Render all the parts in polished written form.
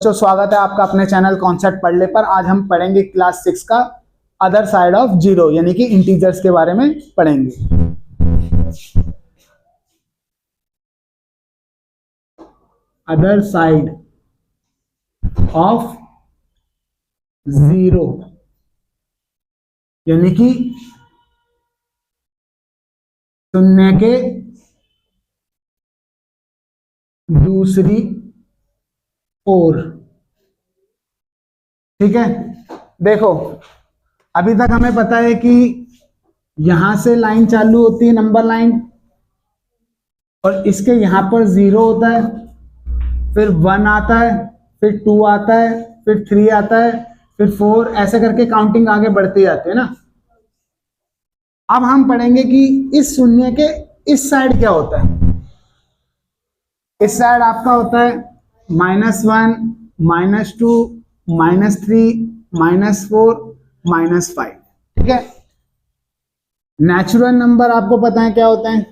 तो स्वागत है आपका अपने चैनल कॉन्सेप्ट पढ़ ले पर। आज हम पढ़ेंगे क्लास 6 का अदर साइड ऑफ जीरो यानी कि इंटीजर्स के बारे में पढ़ेंगे। अदर साइड ऑफ जीरो यानी कि शून्य के दूसरी ओर। ठीक है, देखो अभी तक हमें पता है कि यहां से लाइन चालू होती है नंबर लाइन, और इसके यहां पर 0 होता है, फिर 1 आता है, फिर 2 आता है, फिर 3 आता है, फिर 4, ऐसे करके काउंटिंग आगे बढ़ती जाती है ना। अब हम पढ़ेंगे कि इस शून्य के इस साइड क्या होता है। इस साइड आपका होता है -1, -2, -3, -4, -5। ठीक है, नेचुरल नंबर आपको पता है क्या होता है।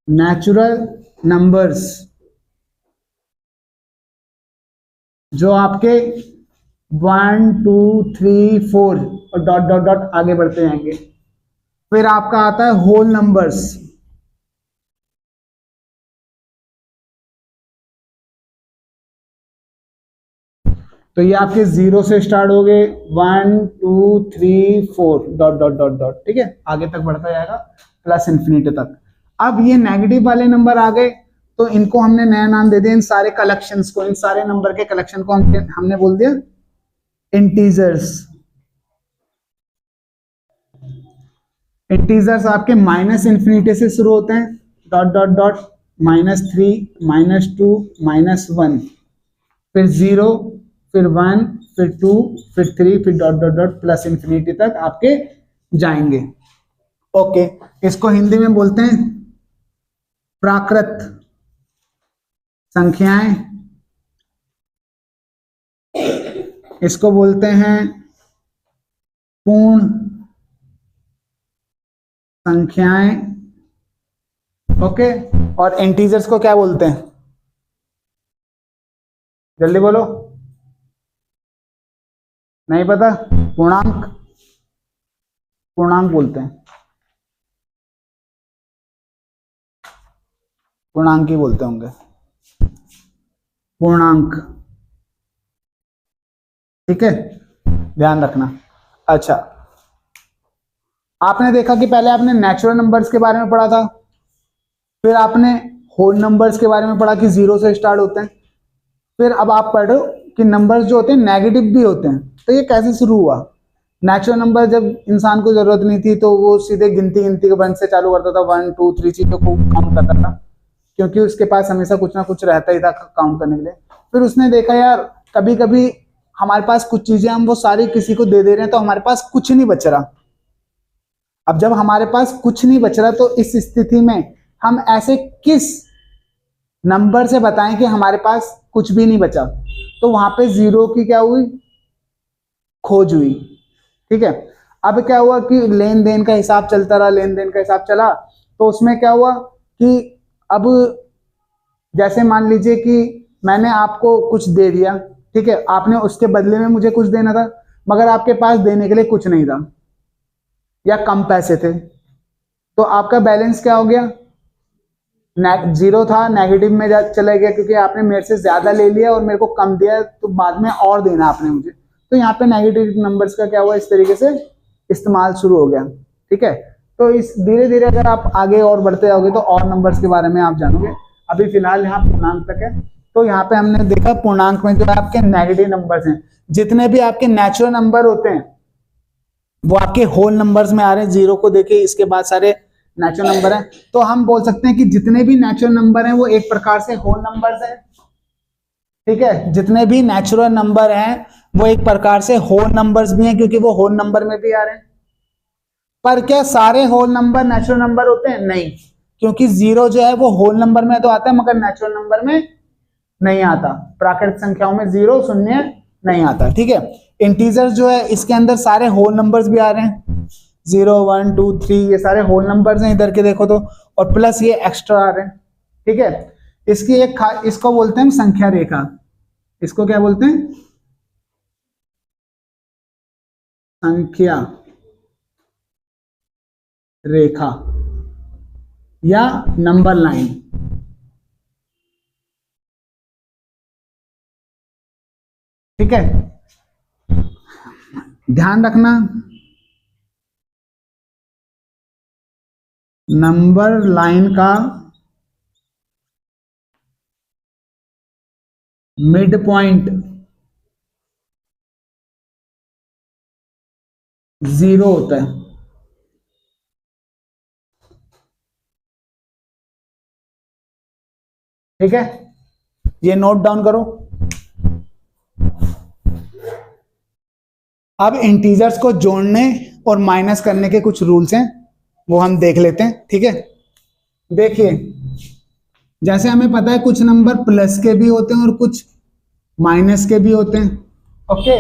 नेचुरल नंबर्स जो आपके 1, 2, 3, 4 और डॉट डॉट डॉट आगे बढ़ते जाएंगे। फिर आपका आता है होल नंबर्स। तो ये आपके 0 से स्टार्ट हो गए, 1, 2, 3, 4 डॉट डॉट डॉट डॉट। ठीक है, आगे तक बढ़ता जाएगा प्लस इन्फिनिटी तक। अब ये नेगेटिव वाले नंबर आ गए तो इनको हमने नया नाम दे दिया, इन सारे कलेक्शंस को, इन सारे नंबर के कलेक्शन को हमने बोल दिया इंटीजर्स। इंटीजर्स आपके माइनस इन्फिनिटी से शुरू होते हैं, डॉट डॉट डॉट, -3, -2, -1, फिर 0, फिर 1, फिर 2, फिर 3, फिर dot dot dot plus infinity तक आपके जाएंगे। ओके, इसको हिंदी में बोलते हैं प्राकृत संख्याएं, इसको बोलते हैं पूर्ण संख्याएं। ओके, और इंटीजर्स को क्या बोलते हैं, जल्दी बोलो, नहीं पता? पूर्णांक, पूर्णांक बोलते हैं, पूर्णांक ही बोलते होंगे, पूर्णांक। ठीक है, ध्यान रखना। अच्छा, आपने देखा कि पहले आपने नेचुरल नंबर्स के बारे में पढ़ा था, फिर आपने होल नंबर्स के बारे में पढ़ा कि 0 से स्टार्ट होते हैं, फिर अब आप पढ़ रहे हो कि नंबर्स जो होते हैं नेगेटिव भी होते हैं। तो ये कैसे शुरू हुआ? नेचुरल नंबर जब इंसान को जरूरत नहीं थी तो वो सीधे गिनती के 1 से चालू करता था, 1, 2, 3 चीजों को काउंट करता था, क्योंकि उसके पास हमेशा कुछ ना कुछ रहता ही था काउंट करने के लिए। फिर उसने देखा यार कभी कभी हमारे पास कुछ चीजें हम वो सारी किसी को दे दे रहे हैं तो हमारे पास कुछ नहीं बच रहा। अब जब हमारे पास कुछ नहीं बच रहा तो इस स्थिति में हम ऐसे किस नंबर से बताएं कि हमारे पास कुछ भी नहीं बचा। तो वहां पे 0 की क्या हुई, खोज हुई। ठीक है, अब क्या हुआ कि लेन देन का हिसाब चलता रहा, लेन देन का हिसाब चला तो उसमें क्या हुआ कि अब जैसे मान लीजिए कि मैंने आपको कुछ दे दिया, ठीक है, आपने उसके बदले में मुझे कुछ देना था, मगर आपके पास देने के लिए कुछ नहीं था या कम पैसे थे, तो आपका बैलेंस क्या हो गया, 0 था, नेगेटिव में चला गया, क्योंकि आपने मेरे से ज्यादा ले लिया और मेरे को कम दिया तो बाद में और देना आपने मुझे। तो यहाँ पे नेगेटिव नंबर्स का क्या हुआ, इस तरीके से इस्तेमाल शुरू हो गया। ठीक है, तो इस धीरे धीरे अगर आप आगे और बढ़ते जाओगे तो और नंबर्स के बारे में आप जानोगे। अभी फिलहाल यहाँ पूर्णांक तक है। तो यहाँ पे हमने देखा पूर्णांक में जो आपके नेगेटिव नंबर्स हैं, जितने भी आपके नेचुरल नंबर होते हैं वो आपके होल नंबर्स में आ रहे हैं। 0 को देखिए, इसके बाद सारे नेचुरल नंबर है। तो हम बोल सकते हैं कि जितने भी नेचुरल नंबर हैं वो एक प्रकार से होल नंबर्स हैं। ठीक है, जितने भी नेचुरल नंबर हैं वो एक प्रकार से होल नंबर्स भी हैं, क्योंकि वो होल नंबर में भी आ रहे हैं। पर क्या सारे होल नंबर नेचुरल नंबर होते हैं? नहीं, क्योंकि 0 जो है वो होल नंबर में तो आता है मगर नेचुरल नंबर में नहीं आता। प्राकृतिक संख्याओं में 0 शून्य नहीं आता। ठीक है, इंटीजर्स जो है इसके अंदर सारे होल नंबर्स भी आ रहे हैं, 0, 1, 2, 3 ये सारे होल नंबर्स हैं इधर के देखो तो, और प्लस ये एक्स्ट्रा आ रहे हैं। ठीक है, इसकी एक इसको बोलते हैं संख्या रेखा। इसको क्या बोलते हैं? संख्या रेखा या नंबर लाइन। ठीक है, ध्यान रखना नंबर लाइन का मिड पॉइंट 0 होता है। ठीक है, ये नोट डाउन करो। अब इंटीजर्स को जोड़ने और माइनस करने के कुछ रूल्स हैं, वो हम देख लेते हैं। ठीक है, देखिए जैसे हमें पता है कुछ नंबर प्लस के भी होते हैं और कुछ माइनस के भी होते हैं। ओके,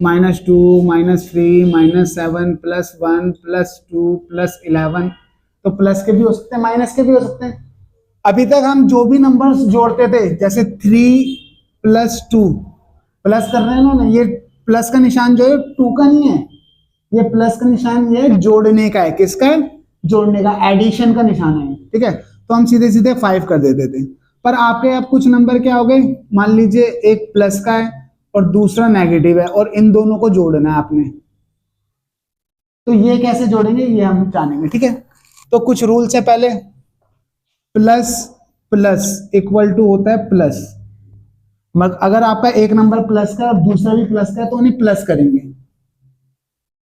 -2, -3, -7, +1, +2, +11, तो प्लस के भी हो सकते हैं, माइनस के भी हो सकते हैं। अभी तक हम जो भी नंबर्स जोड़ते थे, जैसे 3 + 2 प्लस कर रहे हैं ना, ये प्लस का निशान जो है 2 का नहीं है, ये प्लस का निशान ये जोड़ने का है। किसका है? जोड़ने का, एडिशन का निशान है। ठीक है, तो हम सीधे सीधे 5 कर देते थे। पर आपके अब कुछ नंबर क्या हो गए, मान लीजिए एक प्लस का है और दूसरा नेगेटिव है और इन दोनों को जोड़ना है आपने, तो ये कैसे जोड़ेंगे ये हम जानेंगे। ठीक है, तो कुछ रूल्स है। पहले प्लस प्लस इक्वल टू होता है प्लस, मगर अगर आपका एक नंबर प्लस का और दूसरा भी प्लस का है तो उन्हें प्लस करेंगे।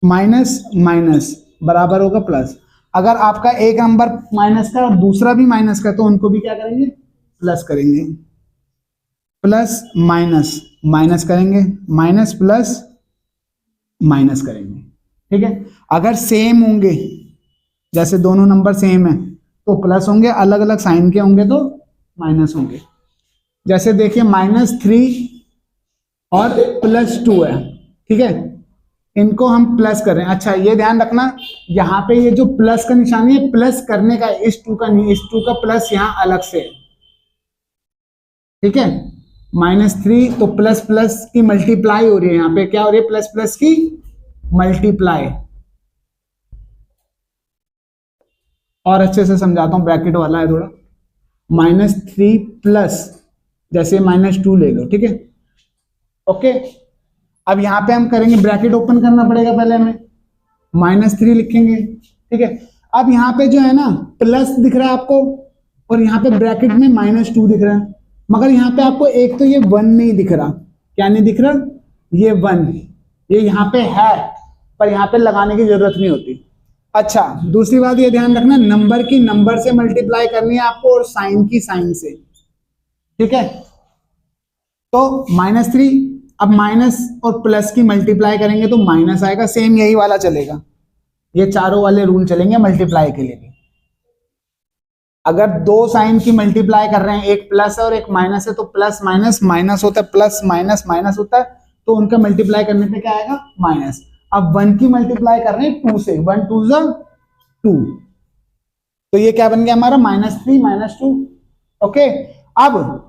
माइनस माइनस बराबर होगा प्लस। अगर आपका एक नंबर माइनस का और दूसरा भी माइनस का तो उनको भी क्या करेंगे? प्लस करेंगे। प्लस माइनस माइनस करेंगे, माइनस प्लस माइनस करेंगे। ठीक है, अगर सेम होंगे, जैसे दोनों नंबर सेम है तो प्लस होंगे, अलग अलग साइन के होंगे तो माइनस होंगे। जैसे देखिए -3 और +2 है। ठीक है, इनको हम प्लस कर रहे हैं। अच्छा, ये ध्यान रखना यहाँ पे ये जो प्लस का निशान है प्लस करने का है, इस 2 का नहीं, इस 2 का प्लस यहाँ अलग से है। ठीक है, -3 तो प्लस प्लस की मल्टीप्लाई हो रही है, यहाँ पे क्या हो रही है? प्लस प्लस की मल्टीप्लाई। और अच्छे से समझाता हूं, ब्रैकेट वाला है थोड़ा। -3 प्लस, जैसे -2 ले लो। ठीक है, ओके, अब यहां पे हम करेंगे, ब्रैकेट ओपन करना पड़ेगा पहले हमें, -3 लिखेंगे। ठीक है, अब यहाँ पे जो है ना प्लस दिख रहा है आपको और यहाँ पे ब्रैकेट में -2 दिख रहा है, मगर यहाँ पे आपको एक तो ये 1 नहीं दिख रहा। क्या नहीं दिख रहा? ये 1, ये यहाँ पे है पर यहाँ पे लगाने की जरूरत नहीं होती। अच्छा, दूसरी बात ये ध्यान रखना, नंबर की नंबर से मल्टीप्लाई करनी है आपको और साइन की साइन से। ठीक है, तो -3, अब माइनस और प्लस की मल्टीप्लाई करेंगे तो माइनस आएगा। सेम यही वाला चलेगा, ये चारों वाले रूल चलेंगे मल्टीप्लाई के लिए भी। अगर दो साइन की मल्टीप्लाई कर रहे हैं, एक प्लस है और एक माइनस है, तो प्लस माइनस माइनस होता है, प्लस माइनस माइनस होता है, तो उनका मल्टीप्लाई करने पे क्या आएगा? माइनस। अब 1 की मल्टीप्लाई कर रहे हैं 2 से, 1 2 2, तो ये क्या बन गया हमारा? -3 -2। ओके, अब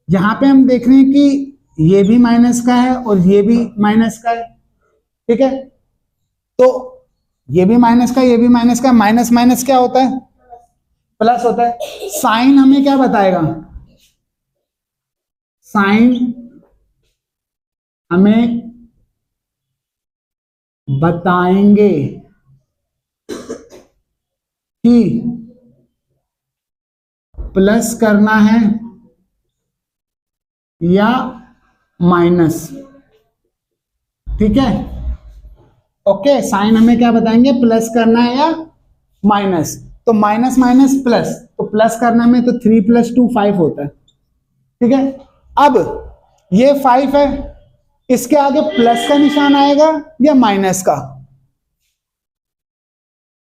यहां पे हम देख रहे हैं कि ये भी माइनस का है और ये भी माइनस का है। ठीक है, तो ये भी माइनस का, ये भी माइनस का, माइनस माइनस क्या होता है? प्लस होता है। साइन हमें क्या बताएगा? साइन हमें बताएंगे कि प्लस करना है या माइनस। ठीक है, ओके, साइन हमें क्या बताएंगे? प्लस करना है या माइनस। तो माइनस माइनस प्लस, तो प्लस करना में तो 3 + 2 5 होता है। ठीक है, अब ये 5 है, इसके आगे प्लस का निशान आएगा या माइनस का?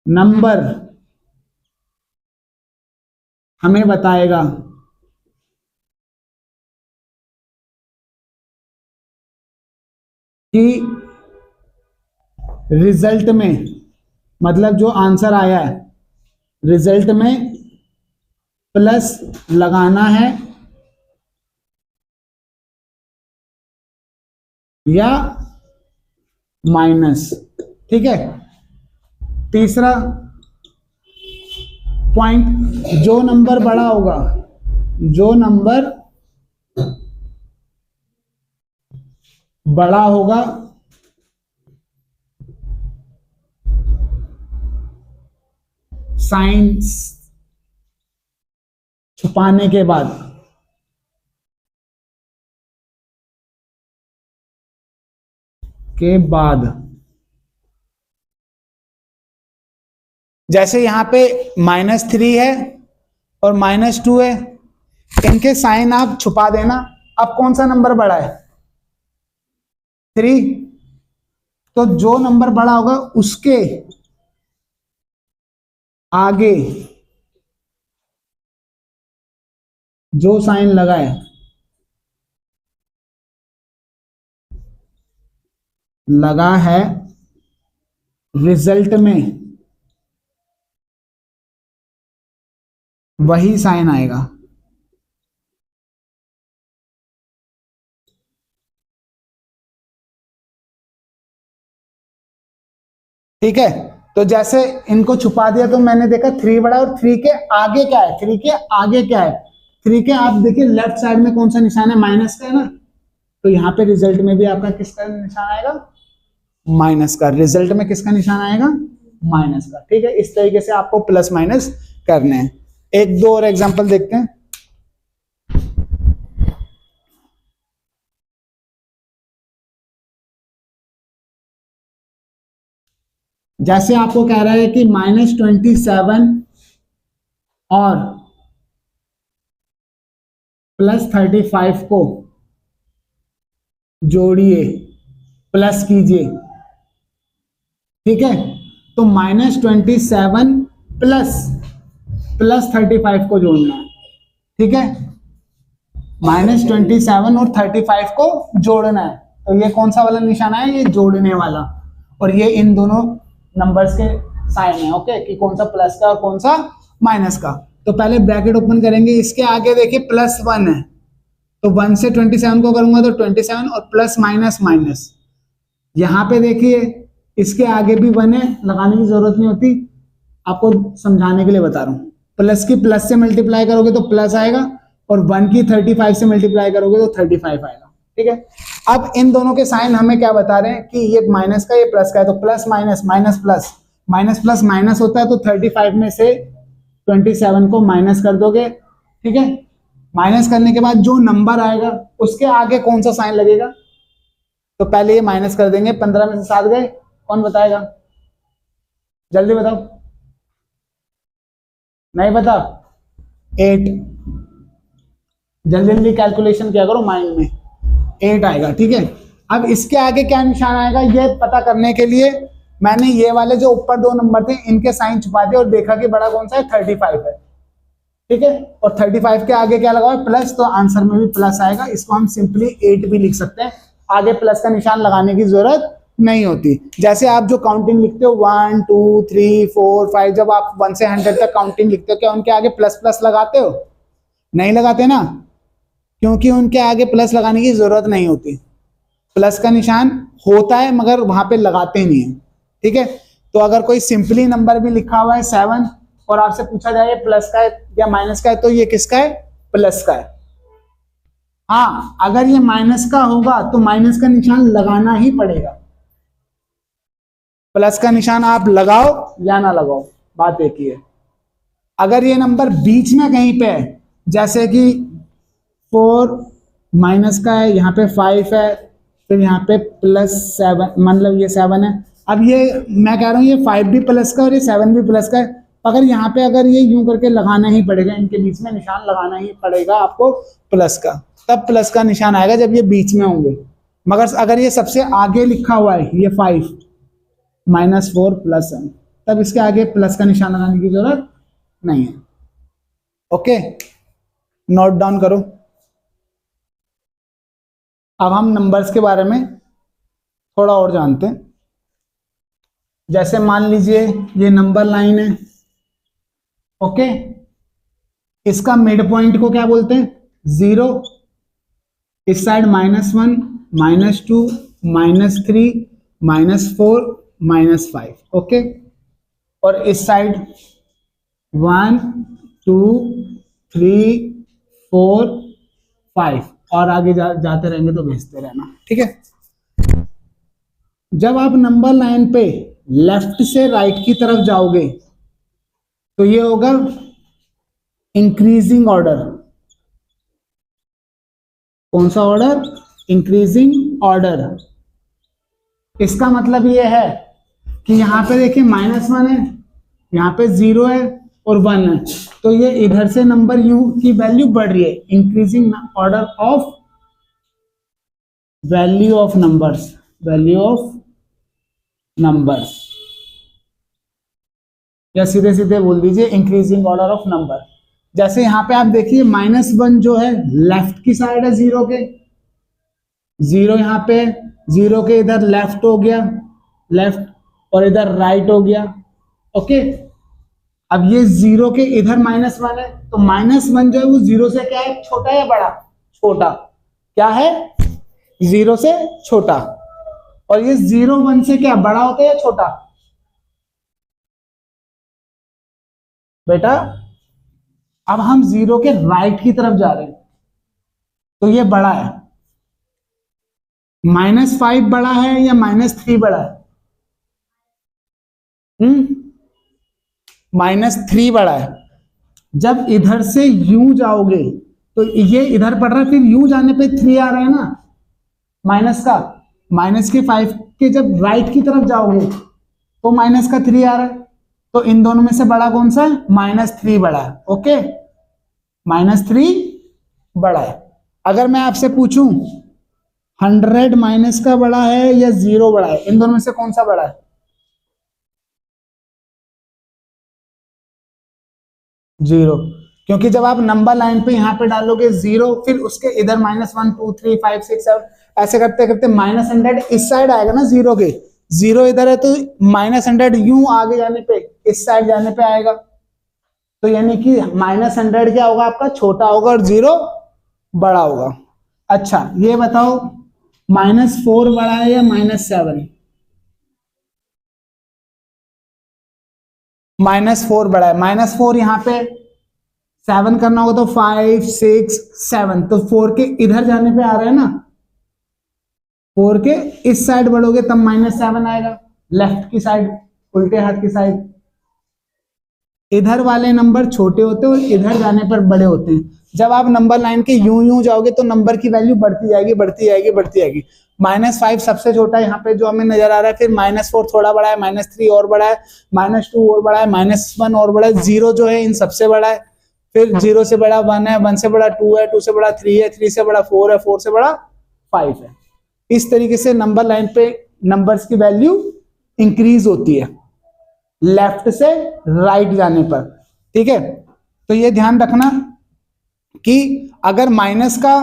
नंबर हमें बताएगा कि रिजल्ट में, मतलब जो आंसर आया है रिजल्ट में, प्लस लगाना है या माइनस। ठीक है, तीसरा पॉइंट, जो नंबर बड़ा होगा, जो नंबर बड़ा होगा साइन छुपाने के बाद, जैसे यहां पे -3 है और -2 है, इनके साइन आप छुपा देना। अब कौन सा नंबर बड़ा है? 3। तो जो नंबर बड़ा होगा उसके आगे जो साइन लगा है रिजल्ट में वही साइन आएगा। ठीक है, तो जैसे इनको छुपा दिया तो मैंने देखा 3 बड़ा, और 3 के आगे क्या है? 3 के आगे क्या है? 3 के आप देखिए लेफ्ट साइड में कौन सा निशान है? माइनस का है ना, तो यहाँ पे रिजल्ट में भी आपका किसका निशान आएगा? माइनस का। रिजल्ट में किसका निशान आएगा? माइनस का। ठीक है, इस तरीके से आपको प्लस माइनस करने हैं। एक दो और एग्जांपल देखते हैं। जैसे आपको कह रहा है कि -27 और +35 को जोड़िए, प्लस कीजिए। ठीक है, तो -27 प्लस 35 को जोड़ना है। ठीक है, -27 और 35 को जोड़ना है, तो ये कौन सा वाला निशान है? ये जोड़ने वाला, और ये इन दोनों नंबर्स के साइन है। ओके, कि कौन सा प्लस का और कौन सा माइनस का। तो पहले ब्रैकेट ओपन करेंगे, इसके आगे देखिए +1 है, तो 1 से 27 को करूंगा तो 27 और प्लस माइनस माइनस। यहां पे देखिए इसके आगे भी 1 है, लगाने की जरूरत नहीं होती, आपको समझाने के लिए बता रहा हूं। प्लस की प्लस से मल्टीप्लाई करोगे तो प्लस आएगा, और 1 की 35 से मल्टीप्लाई करोगे तो 35 आएगा। ठीक है, अब इन दोनों के साइन हमें क्या बता रहे हैं कि ये माइनस का, ये प्लस का है, तो plus minus minus plus, minus plus minus होता है, तो 35 में से 27 को माइनस कर दोगे। ठीक है, माइनस करने के बाद जो नंबर आएगा उसके आगे कौन सा साइन लगेगा? तो पहले ये माइनस कर देंगे। 15 में से 7 गए, कौन बताएगा? जल्दी बताओ। नहीं पता? 8। जल्दी जल्दी कैलकुलेशन किया करो माइंड में। 8 आएगा। ठीक है, अब इसके आगे क्या निशान आएगा ये पता करने के लिए मैंने ये वाले जो ऊपर 2 नंबर थे इनके साइन छुपा दिए और देखा कि बड़ा कौन सा है? 35 है। ठीक है, और 35 के आगे क्या लगा है? प्लस, तो आंसर में भी प्लस आएगा। इसको हम सिंपली 8 भी लिख सकते हैं, आगे प्लस का निशान लगाने की जरूरत नहीं होती। जैसे आप जो काउंटिंग लिखते हो 1 2 3 4 5, जब आप 1 से 100 तक काउंटिंग लिखते हो, क्या उनके आगे प्लस प्लस लगाते हो? नहीं लगाते ना, क्योंकि उनके आगे प्लस लगाने की जरूरत नहीं होती। प्लस का निशान होता है मगर वहां पे लगाते नहीं है। ठीक है, तो अगर कोई सिंपली नंबर भी लिखा हुआ है 7 और आपसे पूछा जाए प्लस का है या माइनस का है, तो ये किसका है? प्लस का है। हाँ, अगर ये माइनस का होगा तो माइनस का निशान लगाना ही पड़ेगा। प्लस का निशान आप लगाओ या ना लगाओ, बात एक ही है। अगर ये नंबर बीच में कहीं पे है, जैसे कि 4 माइनस का है, यहाँ पे 5 है, फिर यहाँ पे +7, मतलब ये 7 है। अब ये मैं कह रहा हूँ ये 5 भी प्लस का और ये 7 भी प्लस का है, अगर यहाँ पे अगर ये यूं करके लगाना ही पड़ेगा, इनके बीच में निशान लगाना ही पड़ेगा आपको प्लस का, तब प्लस का निशान आएगा जब ये बीच में होंगे। मगर अगर ये सबसे आगे लिखा हुआ है ये 5 -4 +7, तब इसके आगे प्लस का निशान लगाने की जरूरत नहीं है। ओके, नोट डाउन करो। अब हम नंबर्स के बारे में थोड़ा और जानते हैं। जैसे मान लीजिए ये नंबर लाइन है। ओके, इसका मिड पॉइंट को क्या बोलते हैं? 0। इस साइड -1 -2 -3 -4 -5। ओके, और इस साइड 1 2 3 4 5 और आगे जाते रहेंगे तो भेजते रहना, ठीक है। जब आप नंबर लाइन पे लेफ्ट से राइट की तरफ जाओगे तो ये होगा इंक्रीजिंग ऑर्डर। कौन सा ऑर्डर? Increasing order. इसका मतलब ये है कि यहां पे देखिए -1 है, यहां पे 0 है और 1 है, तो ये इधर से नंबर यू की वैल्यू बढ़ रही है। Increasing order of value of numbers, value of numbers, या सीधे सीधे बोल दीजिए इंक्रीजिंग ऑर्डर ऑफ नंबर। जैसे यहां पे आप देखिए -1 जो है लेफ्ट की साइड है 0 के, 0 यहाँ पे, 0 के इधर लेफ्ट हो गया, लेफ्ट, और इधर राइट हो गया। ओके, अब ये 0 के इधर -1 है, तो -1 जो है वो 0 से क्या है, छोटा या बड़ा? छोटा। क्या है? 0 से छोटा। और ये 0 1 से क्या बड़ा होता है या छोटा? बेटा अब हम 0 के राइट की तरफ जा रहे हैं तो ये बड़ा है। -5 बड़ा है या -3 बड़ा है? -3 बड़ा है। जब इधर से यू जाओगे तो ये इधर पड़ रहा है, फिर यू जाने पे 3 आ रहा है ना माइनस का, माइनस के 5 के जब राइट की तरफ जाओगे तो माइनस का 3 आ रहा है, तो इन दोनों में से बड़ा कौन सा है? -3 बड़ा है। ओके, -3 बड़ा है। अगर मैं आपसे पूछूं 100 माइनस का बड़ा है या 0 बड़ा है, इन दोनों में से कौन सा बड़ा है? 0, क्योंकि जब आप नंबर लाइन पे यहां पे डालोगे 0, फिर उसके इधर -1 2 3 5 6 7 ऐसे करते करते -100 इस साइड आएगा ना 0 के, 0 इधर है तो -100 यूं आगे जाने पे इस साइड जाने पे आएगा, तो यानी कि -100 क्या होगा आपका? छोटा होगा और 0 बड़ा होगा। अच्छा ये बताओ -4 बड़ा है या -7? -4 बड़ा है। -4 यहाँ पे 7 करना होगा तो 5 6 7, तो 4 के इधर जाने पे आ रहा है ना, 4 के इस साइड बढ़ोगे तब -7 आएगा, लेफ्ट की साइड, उल्टे हाथ की साइड। इधर वाले नंबर छोटे होते हैं और इधर जाने पर बड़े होते हैं। जब आप नंबर लाइन के यूं यूं जाओगे तो नंबर की वैल्यू बढ़ती जाएगी बढ़ती जाएगी बढ़ती जाएगी। -5 सबसे छोटा है यहाँ पे जो हमें नजर आ रहा है, फिर -4 थोड़ा बड़ा है, -3 और बड़ा है, -2 और बड़ा है, -1 और बड़ा है, 0 जो है इन सबसे बड़ा है, फिर 0 से बड़ा 1 है, 1 से बड़ा 2 है, 2 से बड़ा 3 है, 3 से बड़ा 4 है, 4 से बड़ा 5 है। इस तरीके से नंबर लाइन पे नंबर्स की वैल्यू इंक्रीज होती है लेफ्ट से राइट जाने पर, ठीक है। तो ये ध्यान रखना कि अगर माइनस का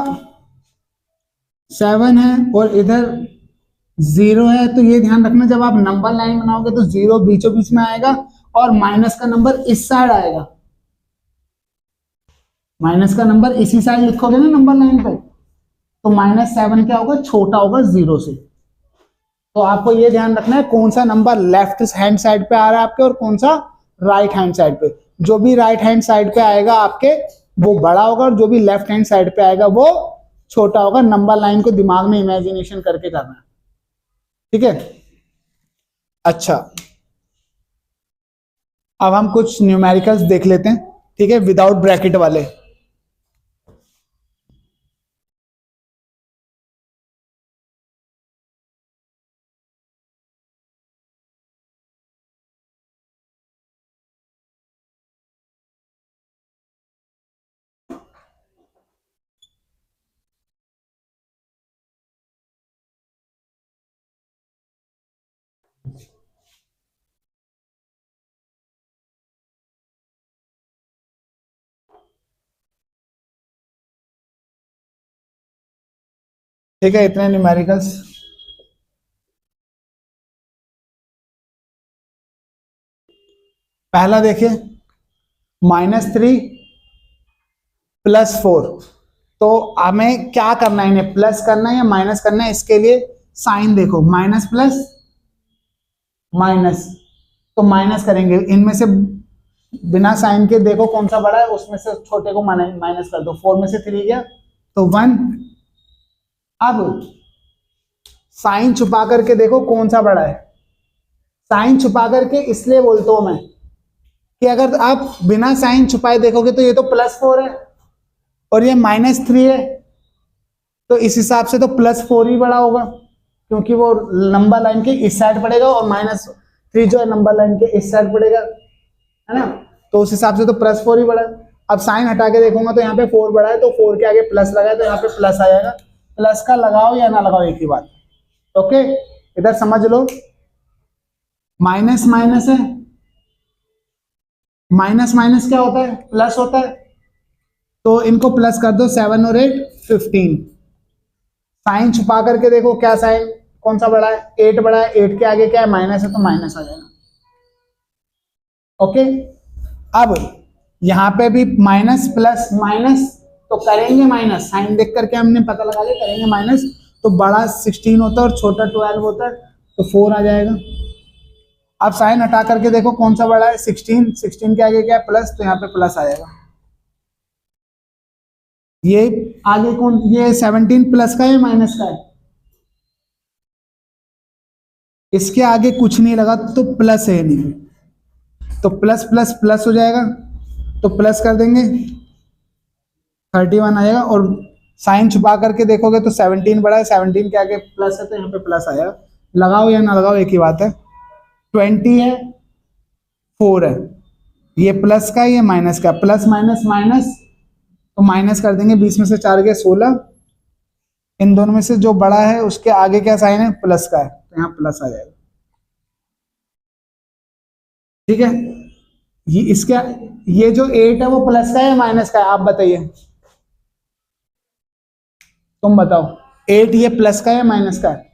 7 है और इधर 0 है तो ये ध्यान रखना जब आप नंबर लाइन बनाओगे तो 0 बीचों बीच में आएगा और माइनस का नंबर इस साइड आएगा, माइनस का नंबर इसी साइड लिखोगे ना नंबर लाइन पे, तो -7 क्या होगा? छोटा होगा 0 से। तो आपको ये ध्यान रखना है कौन सा नंबर लेफ्ट हैंड साइड पे आ रहा है आपके और कौन सा राइट हैंड साइड पे। जो भी राइट हैंड साइड पे आएगा आपके वो बड़ा होगा और जो भी लेफ्ट हैंड साइड पे आएगा वो छोटा होगा। नंबर लाइन को दिमाग में इमेजिनेशन करके करना है, ठीक है। अच्छा अब हम कुछ न्यूमेरिकल्स देख लेते हैं, ठीक है, विदाउट ब्रैकेट वाले। ठीक है, इतने न्यूमेरिकल्स। पहला देखिए -3 +4, तो हमें क्या करना है, इन्हें प्लस करना है या माइनस करना है, इसके लिए साइन देखो, माइनस प्लस माइनस, तो माइनस करेंगे इनमें से बिना साइन के, देखो कौन सा बड़ा है, उसमें से छोटे को माइनस कर दो, 4 में से 3 गया तो 1। अब साइन छुपा करके देखो कौन सा बड़ा है। साइन छुपा करके इसलिए बोलता हूं मैं कि अगर आप बिना साइन छुपाए देखोगे तो ये तो +4 है और ये -3 है, तो इस हिसाब से तो +4 ही बड़ा होगा, क्योंकि वो नंबर लाइन के इस साइड पड़ेगा और -3 जो है नंबर लाइन के इस साइड पड़ेगा, है ना। तो उस हिसाब से तो +4 ही बड़ा है। अब साइन हटा के देखूंगा तो यहाँ पे 4 बड़ा है, तो 4 के आगे प्लस लगाए तो यहाँ पे प्लस आ जाएगा। प्लस का लगाओ या ना लगाओ एक ही बात। ओके, इधर समझ लो, माइनस माइनस है, माइनस माइनस क्या होता है, प्लस होता है, तो इनको प्लस कर दो, 7 और 8 15। साइन छुपा करके देखो क्या साइन कौन सा बड़ा है, 8 बड़ा है, 8 के आगे क्या है, माइनस है, तो माइनस आ जाएगा। ओके, अब यहां पे भी माइनस प्लस माइनस, तो करेंगे माइनस, साइन देख करके हमने पता लगा लिया, करेंगे माइनस, तो बड़ा 16 होता है और छोटा 12 होता है, तो 4 आ जाएगा। अब साइन हटा करके देखो कौन सा बड़ा है, 16, 16 के आगे क्या है, प्लस, तो यहाँ पे प्लस आ जाएगा। ये आगे कौन, ये 17 प्लस का है माइनस का है, इसके आगे कुछ नहीं लगा तो प्लस है नहीं, तो प्लस प्लस प्लस हो जाएगा, तो प्लस कर देंगे 31 आएगा। और साइन छुपा करके देखोगे तो 17 बड़ा है, 17 के आगे प्लस है, तो यहाँ पे प्लस आएगा। लगाओ या ना लगाओ एक ही बात है। 20 है, 4 है, ये प्लस का है, ये माइनस का, प्लस माइनस माइनस, तो माइनस कर देंगे, 20 में से 4 गए 16, इन दोनों में से जो बड़ा है उसके आगे क्या साइन है, प्लस का है, तो यहाँ प्लस आ जाएगा। ठीक है, ये इसका, ये जो 8 है वो प्लस का है माइनस का है, आप बताइए, तुम बताओ, 8 ये प्लस का है माइनस का है,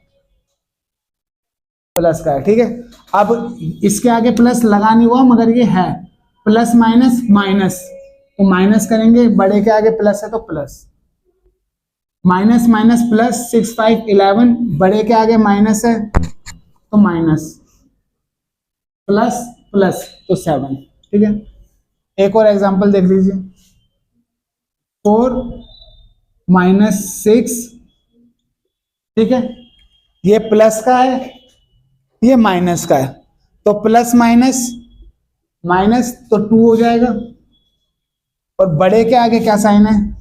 प्लस का है। ठीक है, अब इसके आगे प्लस लगा नहीं हुआ मगर ये है, प्लस माइनस माइनस, तो माइनस करेंगे, बड़े के आगे प्लस है तो प्लस, माइनस माइनस प्लस, 6 5 11, बड़े के आगे माइनस है तो माइनस, प्लस प्लस तो 7। ठीक है, एक और एग्जांपल देख लीजिए, 4 -6, ठीक है, ये प्लस का है, ये माइनस का है, तो प्लस माइनस माइनस तो 2 हो जाएगा, और बड़े के आगे क्या साइन है,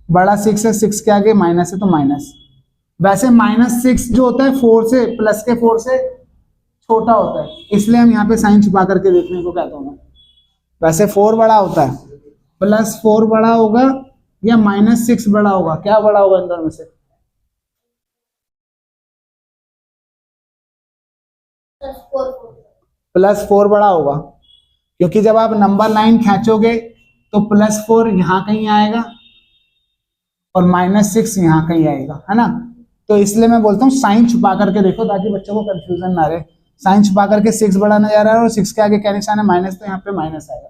बड़ा 6 है, 6 के आगे माइनस है तो माइनस। वैसे -6 जो होता है 4 से, प्लस के 4 से छोटा होता है, इसलिए हम यहाँ पे साइन छुपा करके देखने को कहता हूँ। वैसे 4 बड़ा होता है, +4 बड़ा होगा या -6 बड़ा होगा, क्या बड़ा होगा इन दोनों में से, +4 बड़ा होगा, क्योंकि जब आप नंबर लाइन खींचोगे तो +4 यहाँ कहीं आएगा और -6 यहाँ कहीं आएगा, है ना। तो इसलिए मैं बोलता हूँ साइन छुपा करके देखो ताकि बच्चों को कंफ्यूजन ना रहे। साइन छुपा करके 6 बड़ा नजर आ रहा है और 6 के आगे क्या निशान है, माइनस, तो यहाँ पे माइनस आएगा।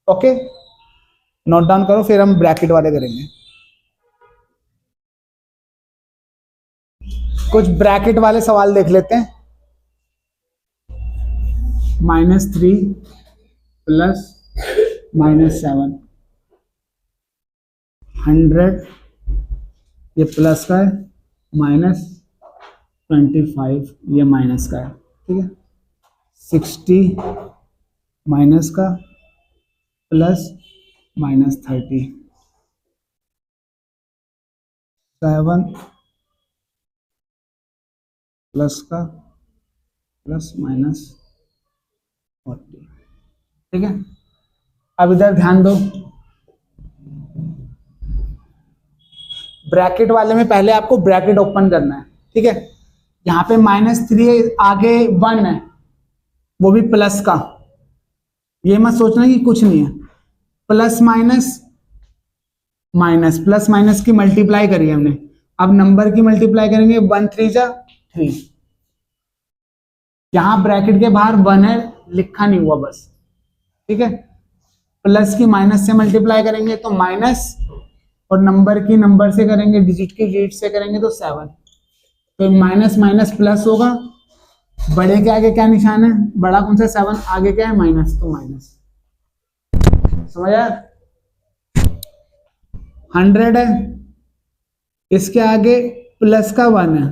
ओके, नोट डाउन करो, फिर हम ब्रैकेट वाले करेंगे। कुछ ब्रैकेट वाले सवाल देख लेते हैं। -3 प्लस -7, 100, ये प्लस का है, -25 ये माइनस का है। ठीक है, 60 माइनस का, प्लस -30, 7 प्लस का, प्लस -40। ठीक है, अब इधर ध्यान दो, ब्रैकेट वाले में पहले आपको ब्रैकेट ओपन करना है। ठीक है, यहाँ पे -3 आगे 1 है, वो भी प्लस का, ये मत सोचना कि कुछ नहीं है, plus minus minus, plus minus की मल्टीप्लाई करी हमने, अब नंबर की मल्टीप्लाई करेंगे, 1 3 जा 3, यहां ब्रैकेट के बाहर 1 है, लिखा नहीं हुआ बस। ठीक है, प्लस की माइनस से मल्टीप्लाई करेंगे तो माइनस, और नंबर की नंबर से करेंगे, डिजिट की डिजिट से करेंगे तो 7। तो माइनस माइनस प्लस होगा, बड़े के आगे क्या निशान है, बड़ा कौन सा 7, आगे क्या है माइनस, तो माइनस। समझ आया? 100 है, इसके आगे प्लस का 1 है,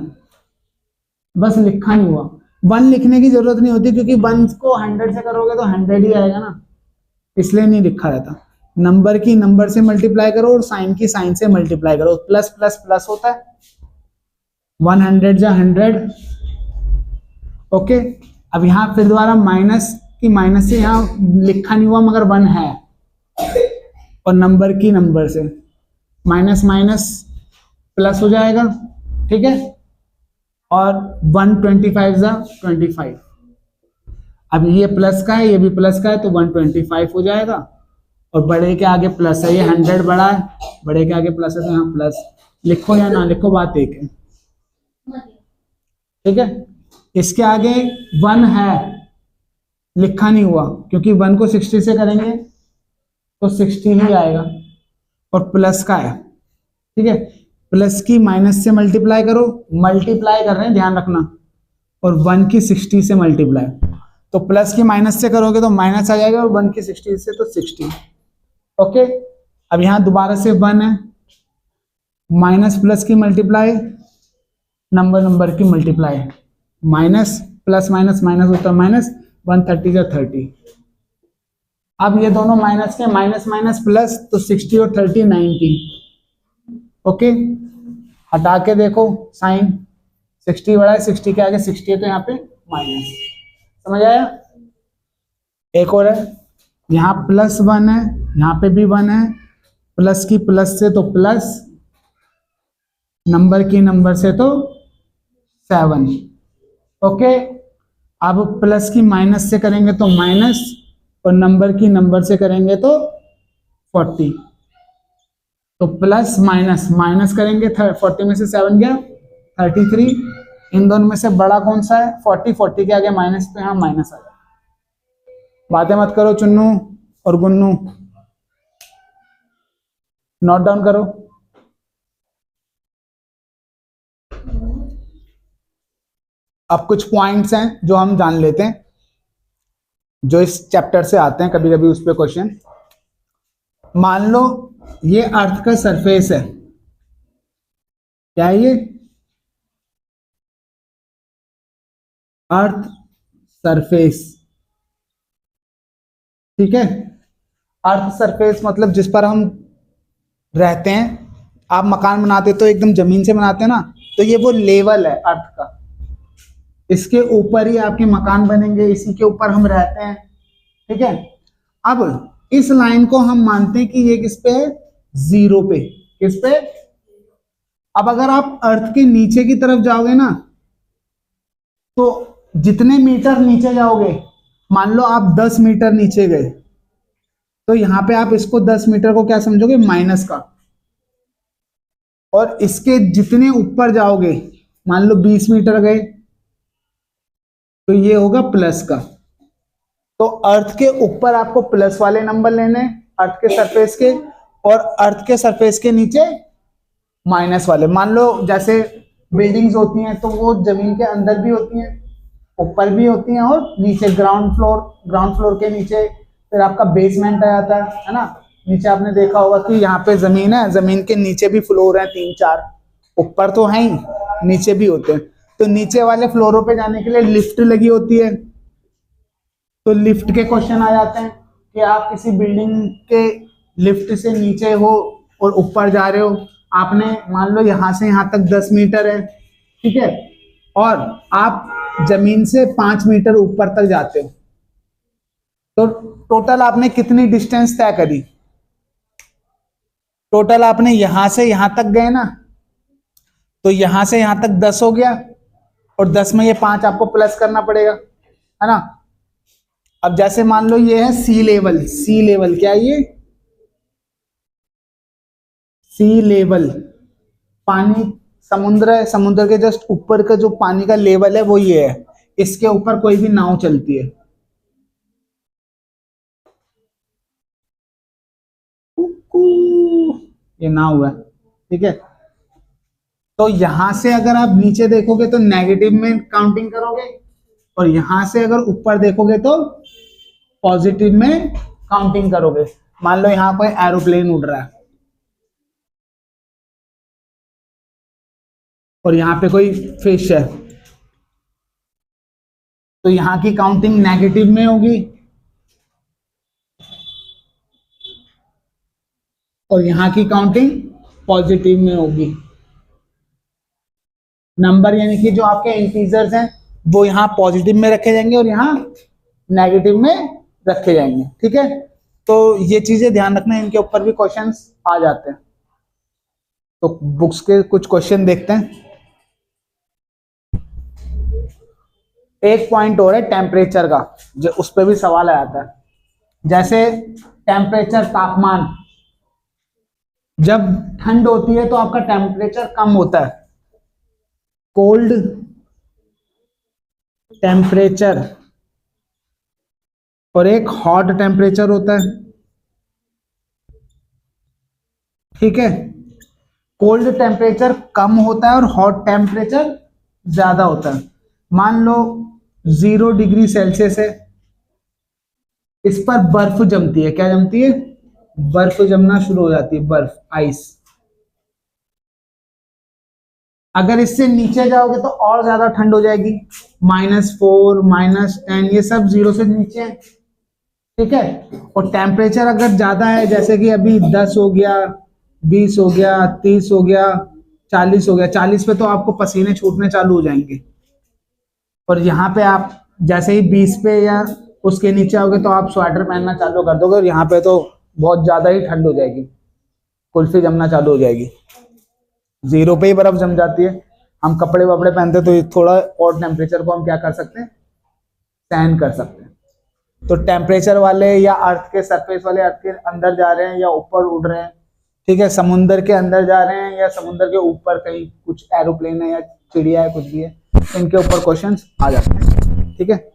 बस लिखा नहीं हुआ। 1 लिखने की जरूरत नहीं होती क्योंकि 1 को 100 से करोगे तो 100 ही आएगा ना, इसलिए नहीं लिखा रहता। नंबर की नंबर से मल्टीप्लाई करो और साइन की साइन से मल्टीप्लाई करो, प्लस प्लस प्लस होता है, 100 जा 100। ओके, अब यहाँ फिर दोबारा माइनस की माइनस से, यहाँ लिखा नहीं हुआ मगर 1 है, और नंबर की नंबर से माइनस माइनस प्लस हो जाएगा, ठीक है। और 125 जा 25, अब ये प्लस का है ये भी प्लस का है तो 125 हो जाएगा, और बड़े के आगे प्लस है, ये 100 बड़ा है, बड़े के आगे प्लस है तो यहाँ प्लस, लिखो या ना लिखो बात एक है, ठीक है। इसके आगे 1 है, लिखा नहीं हुआ क्योंकि 1 को 60 से करेंगे तो 60 ही आएगा, और प्लस का है, ठीक है। प्लस की माइनस से मल्टीप्लाई करो, मल्टीप्लाई कर रहे हैं ध्यान रखना, और 1 की 60 से मल्टीप्लाई, तो प्लस की माइनस से करोगे तो माइनस आ जाएगा, और 1 की 60 से तो 60। ओके, अब यहां दोबारा से 1 है, माइनस प्लस की मल्टीप्लाई, नंबर नंबर की multiply, minus plus minus minus होता है माइनस, 130 या 30। अब ये दोनों माइनस के, माइनस माइनस प्लस, तो 60 और 30 90। ओके, हटा के देखो साइन, 60 बड़ा है, 60 के आगे 60 है तो यहाँ पे माइनस। समझ आया? एक और है, यहाँ प्लस 1 है, यहाँ पे भी 1 है, प्लस की प्लस से तो प्लस, नंबर की नंबर से तो 7। ओके, अब प्लस की माइनस से करेंगे तो माइनस, और नंबर की नंबर से करेंगे तो 40, तो प्लस माइनस माइनस करेंगे, 40 में से 7 गया 33, इन दोनों में से बड़ा कौन सा है 40, 40 के आगे माइनस, तो यहाँ माइनस आ जाए। बातें मत करो चुन्नू और गुन्नू, नोट डाउन करो। अब कुछ पॉइंट्स हैं जो हम जान लेते हैं, जो इस चैप्टर से आते हैं, कभी कभी उस पर क्वेश्चन। मान लो ये अर्थ का सरफेस है, क्या है ये, अर्थ सरफेस, ठीक है। अर्थ सरफेस मतलब जिस पर हम रहते हैं, आप मकान बनाते तो एकदम जमीन से बनाते हैं ना, तो ये वो लेवल है अर्थ का, इसके ऊपर ही आपके मकान बनेंगे, इसी के ऊपर हम रहते हैं, ठीक है। अब इस लाइन को हम मानते हैं कि ये किस पे है, 0 पे, किस पे। अब अगर आप अर्थ के नीचे की तरफ जाओगे ना, तो जितने मीटर नीचे जाओगे, मान लो आप 10 मीटर नीचे गए, तो यहां पे आप इसको 10 मीटर को क्या समझोगे, माइनस का, और इसके जितने ऊपर जाओगे, मान लो 20 मीटर गए, तो ये होगा प्लस का। तो अर्थ के ऊपर आपको प्लस वाले नंबर लेने, अर्थ के सरफेस के, और अर्थ के सरफेस के नीचे माइनस वाले। मान लो जैसे बिल्डिंग्स होती हैं तो वो जमीन के अंदर भी होती हैं, ऊपर भी होती हैं, और नीचे ग्राउंड फ्लोर के नीचे फिर आपका बेसमेंट आ जाता है ना। नीचे आपने देखा होगा कि यहाँ पे जमीन है, जमीन के नीचे भी फ्लोर है 3-4, ऊपर तो है ही, नीचे भी होते हैं। तो नीचे वाले फ्लोरों पे जाने के लिए लिफ्ट लगी होती है, तो लिफ्ट के क्वेश्चन आ जाते हैं कि आप किसी बिल्डिंग के लिफ्ट से नीचे हो और ऊपर जा रहे हो, आपने मान लो यहां से यहां तक 10 मीटर है, ठीक है, और आप जमीन से 5 मीटर ऊपर तक जाते हो, तो टोटल आपने कितनी डिस्टेंस तय करी, टोटल आपने यहां से यहां तक गए ना, तो यहां से यहां तक 10 हो गया, और 10 में ये 5 आपको प्लस करना पड़ेगा, है ना। अब जैसे मान लो ये है सी लेवल, सी लेवल क्या है ये, सी लेवल, पानी, समुद्र है, समुद्र के जस्ट ऊपर का जो पानी का लेवल है वो ये है, इसके ऊपर कोई भी नाव चलती है, ये नाव है, ठीक है। तो यहां से अगर आप नीचे देखोगे तो नेगेटिव में काउंटिंग करोगे, और यहां से अगर ऊपर देखोगे तो पॉजिटिव में काउंटिंग करोगे। मान लो यहां कोई एरोप्लेन उड़ रहा है और यहां पे कोई फिश है, तो यहां की काउंटिंग नेगेटिव में होगी और यहां की काउंटिंग पॉजिटिव में होगी। नंबर यानी कि जो आपके इंटीजर्स हैं वो यहाँ पॉजिटिव में रखे जाएंगे और यहाँ नेगेटिव में रखे जाएंगे। ठीक है, तो ये चीजें ध्यान रखना, इनके ऊपर भी क्वेश्चंस आ जाते हैं। तो बुक्स के कुछ क्वेश्चन देखते हैं। एक पॉइंट और है टेम्परेचर का, जो उस पर भी सवाल आ जाता है। जैसे टेम्परेचर, तापमान, जब ठंड होती है तो आपका टेम्परेचर कम होता है, कोल्ड टेम्परेचर, और एक हॉट टेम्परेचर होता है। ठीक है, कोल्ड टेम्परेचर कम होता है और हॉट टेम्परेचर ज्यादा होता है। मान लो 0 डिग्री सेल्सियस है, इस पर बर्फ जमती है। क्या जमती है? बर्फ जमना शुरू हो जाती है, बर्फ, आइस। अगर इससे नीचे जाओगे तो और ज्यादा ठंड हो जाएगी, -4, -10, ये सब 0 से नीचे है। ठीक है, और टेम्परेचर अगर ज्यादा है, जैसे कि अभी 10 हो गया, 20 हो गया, 30 हो गया, 40 हो गया, 40 पे तो आपको पसीने छूटने चालू हो जाएंगे। और यहाँ पे आप जैसे ही 20 पे या उसके नीचे आओगे तो आप स्वेटर पहनना चालू कर दोगे, और यहाँ पे तो बहुत ज्यादा ही ठंड हो जाएगी, कुल्फी जमना चालू हो जाएगी। 0 पे ही बर्फ जम जाती है। हम कपड़े वपड़े पहनते तो थोड़ा और टेम्परेचर को हम क्या कर सकते हैं, सहन कर सकते हैं। तो टेम्परेचर वाले या अर्थ के सरफेस वाले अर्थ के अंदर जा रहे हैं या ऊपर उड़ रहे हैं, ठीक है, समुंदर के अंदर जा रहे हैं या समुंदर के ऊपर कहीं कुछ एरोप्लेन है या चिड़िया है, कुछ भी है, इनके ऊपर क्वेश्चंस आ जाते हैं। ठीक है।